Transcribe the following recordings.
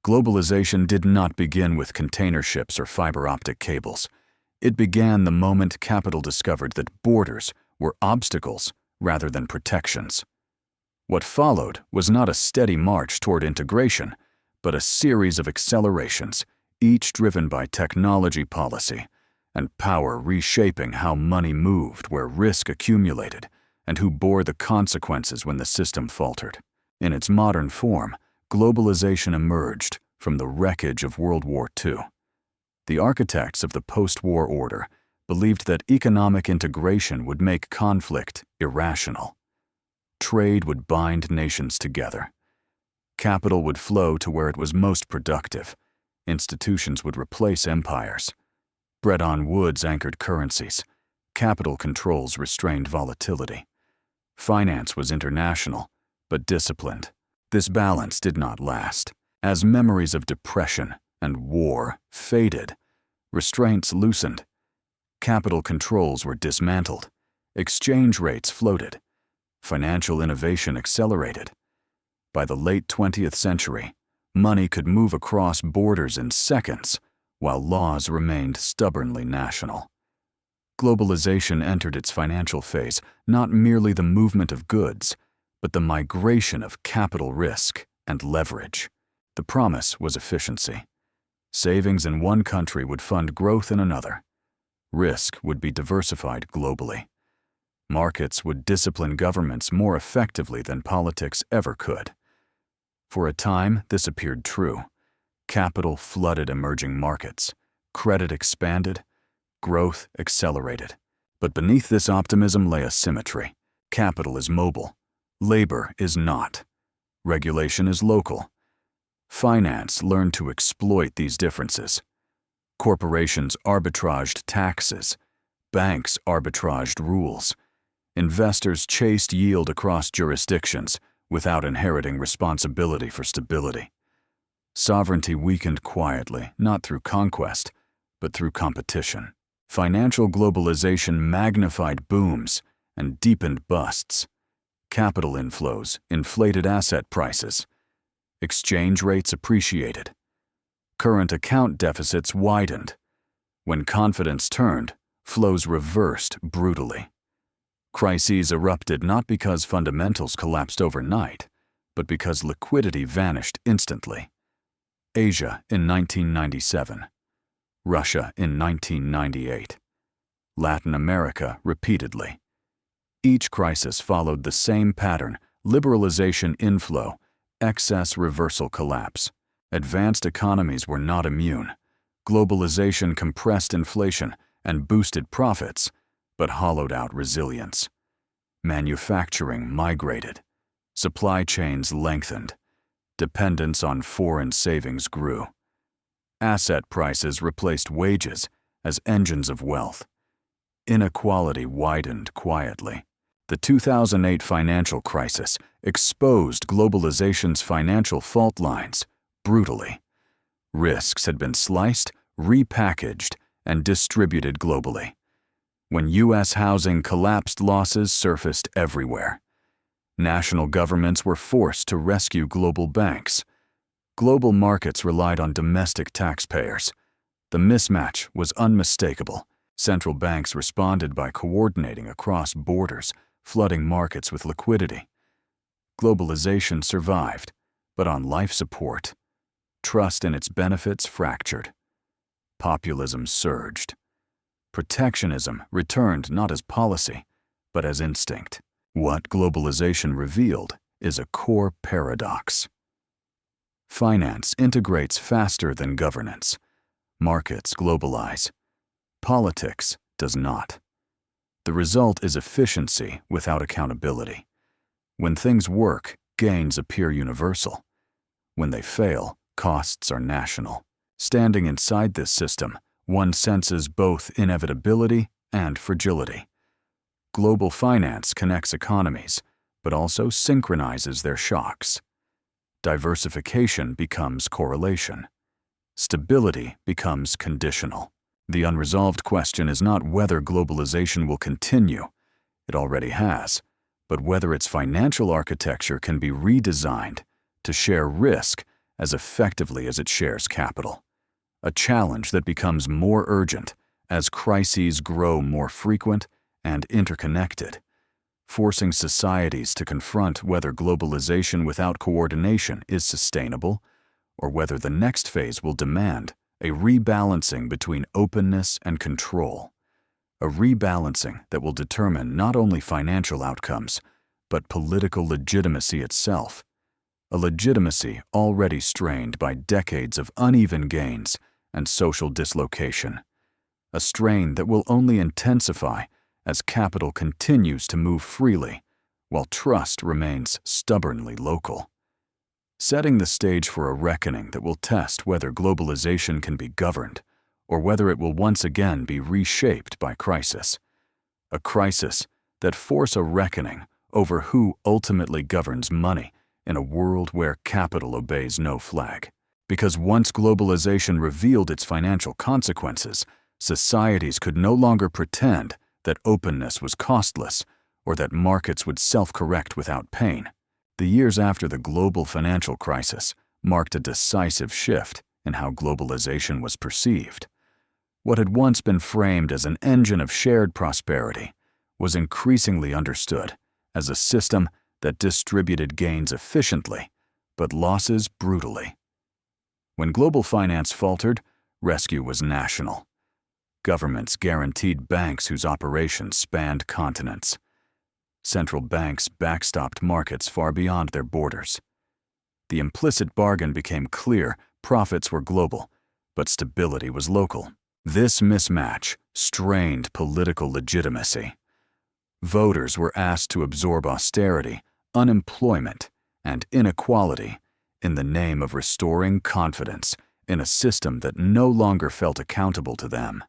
Globalization did not begin with container ships or fiber optic cables. It began the moment capital discovered that borders were obstacles rather than protections. What followed was not a steady march toward integration, but a series of accelerations, each driven by technology policy and power reshaping how money moved where risk accumulated and who bore the consequences when the system faltered. In its modern form, globalization emerged from the wreckage of World War II. The architects of the post-war order believed that economic integration would make conflict irrational. Trade would bind nations together. Capital would flow to where it was most productive. Institutions would replace empires. Bretton Woods anchored currencies. Capital controls restrained volatility. Finance was international, but disciplined. This balance did not last. As memories of depression and war faded, restraints loosened. Capital controls were dismantled. Exchange rates floated. Financial innovation accelerated. By the late 20th century, money could move across borders in seconds, while laws remained stubbornly national. Globalization entered its financial phase, not merely the movement of goods, but the migration of capital risk and leverage. The promise was efficiency. Savings in one country would fund growth in another. Risk would be diversified globally. Markets would discipline governments more effectively than politics ever could. For a time, this appeared true. Capital flooded emerging markets. Credit expanded. Growth accelerated. But beneath this optimism lay asymmetry. Capital is mobile. Labor is not. Regulation is local. Finance learned to exploit these differences. Corporations arbitraged taxes. Banks arbitraged rules. Investors chased yield across jurisdictions without inheriting responsibility for stability. Sovereignty weakened quietly, not through conquest, but through competition. Financial globalization magnified booms and deepened busts. Capital inflows inflated asset prices. Exchange rates appreciated. Current account deficits widened. When confidence turned, flows reversed brutally. Crises erupted not because fundamentals collapsed overnight, but because liquidity vanished instantly. Asia in 1997. Russia in 1998. Latin America repeatedly. Each crisis followed the same pattern: liberalization inflow, excess reversal collapse. Advanced economies were not immune. Globalization compressed inflation and boosted profits, but hollowed out resilience. Manufacturing migrated. Supply chains lengthened. Dependence on foreign savings grew. Asset prices replaced wages as engines of wealth. Inequality widened quietly. The 2008 financial crisis exposed globalization's financial fault lines brutally. Risks had been sliced, repackaged, and distributed globally. When U.S. housing collapsed, losses surfaced everywhere. National governments were forced to rescue global banks. Global markets relied on domestic taxpayers. The mismatch was unmistakable. Central banks responded by coordinating across borders, flooding markets with liquidity. Globalization survived, but on life support. Trust in its benefits fractured. Populism surged. Protectionism returned not as policy, but as instinct. What globalization revealed is a core paradox. Finance integrates faster than governance. Markets globalize. Politics does not. The result is efficiency without accountability. When things work, gains appear universal. When they fail, costs are national. Standing inside this system, one senses both inevitability and fragility. Global finance connects economies, but also synchronizes their shocks. Diversification becomes correlation. Stability becomes conditional. The unresolved question is not whether globalization will continue. It already has. But whether its financial architecture can be redesigned to share risk as effectively as it shares capital, a challenge that becomes more urgent as crises grow more frequent and interconnected, forcing societies to confront whether globalization without coordination is sustainable or whether the next phase will demand a rebalancing between openness and control, a rebalancing that will determine not only financial outcomes, but political legitimacy itself, a legitimacy already strained by decades of uneven gains and social dislocation, a strain that will only intensify as capital continues to move freely while trust remains stubbornly local, setting the stage for a reckoning that will test whether globalization can be governed or whether it will once again be reshaped by crisis, a crisis that force a reckoning over who ultimately governs money in a world where capital obeys no flag. Because once globalization revealed its financial consequences, societies could no longer pretend that openness was costless or that markets would self-correct without pain. The years after the global financial crisis marked a decisive shift in how globalization was perceived. What had once been framed as an engine of shared prosperity was increasingly understood as a system that distributed gains efficiently, but losses brutally. When global finance faltered, rescue was national. Governments guaranteed banks whose operations spanned continents. Central banks backstopped markets far beyond their borders. The implicit bargain became clear: profits were global, but stability was local. This mismatch strained political legitimacy. Voters were asked to absorb austerity, unemployment, and inequality in the name of restoring confidence in a system that no longer felt accountable to them.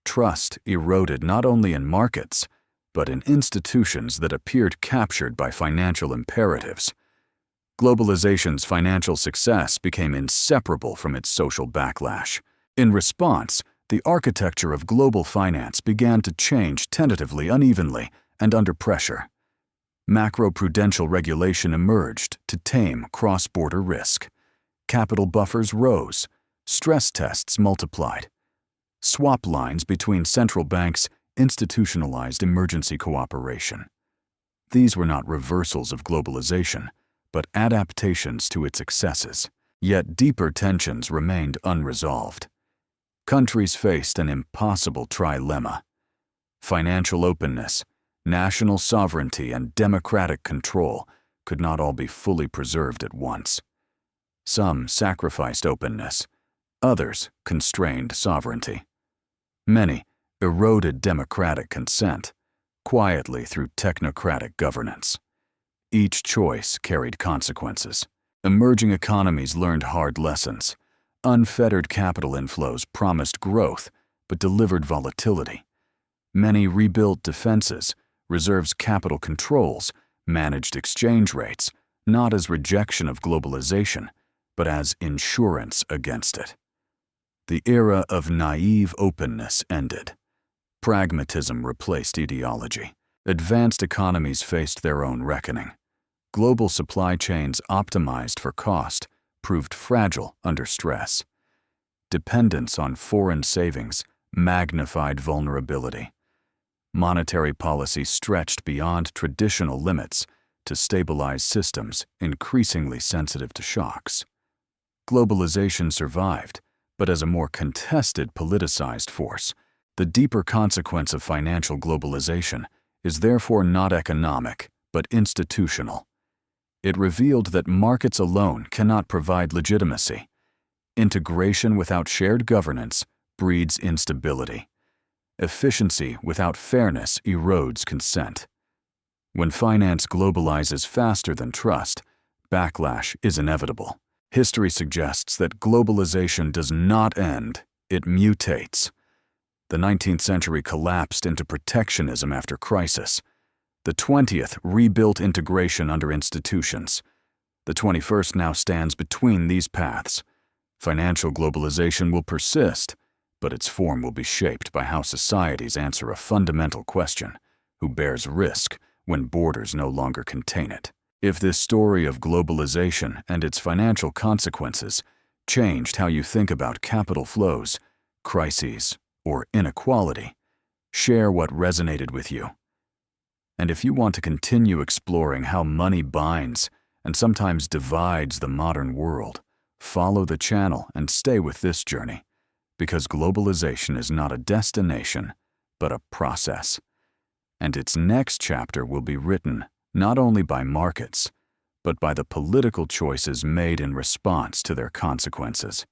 Trust eroded not only in markets, but in institutions that appeared captured by financial imperatives. Globalization's financial success became inseparable from its social backlash. In response, the architecture of global finance began to change tentatively, unevenly, and under pressure. Macroprudential regulation emerged to tame cross-border risk. Capital buffers rose. Stress tests multiplied. Swap lines between central banks institutionalized emergency cooperation. These were not reversals of globalization, but adaptations to its excesses. Yet deeper tensions remained unresolved. Countries faced an impossible trilemma: financial openness, national sovereignty, and democratic control could not all be fully preserved at once. Some sacrificed openness, others constrained sovereignty. Many eroded democratic consent, quietly through technocratic governance. Each choice carried consequences. Emerging economies learned hard lessons. Unfettered capital inflows promised growth, but delivered volatility. Many rebuilt defenses, reserves capital controls, managed exchange rates, not as rejection of globalization, but as insurance against it. The era of naive openness ended. Pragmatism replaced ideology. Advanced economies faced their own reckoning. Global supply chains optimized for cost proved fragile under stress. Dependence on foreign savings magnified vulnerability. Monetary policy stretched beyond traditional limits to stabilize systems increasingly sensitive to shocks. Globalization survived, but as a more contested, politicized force. The deeper consequence of financial globalization is therefore not economic, but institutional. It revealed that markets alone cannot provide legitimacy. Integration without shared governance breeds instability. Efficiency without fairness erodes consent. When finance globalizes faster than trust, backlash is inevitable. History suggests that globalization does not end, it mutates. The 19th century collapsed into protectionism after crisis. The 20th rebuilt integration under institutions. The 21st now stands between these paths. Financial globalization will persist, but its form will be shaped by how societies answer a fundamental question: who bears risk when borders no longer contain it? If this story of globalization and its financial consequences changed how you think about capital flows, crises, or inequality, share what resonated with you. And if you want to continue exploring how money binds and sometimes divides the modern world, follow the channel and stay with this journey, because globalization is not a destination, but a process. And its next chapter will be written not only by markets, but by the political choices made in response to their consequences.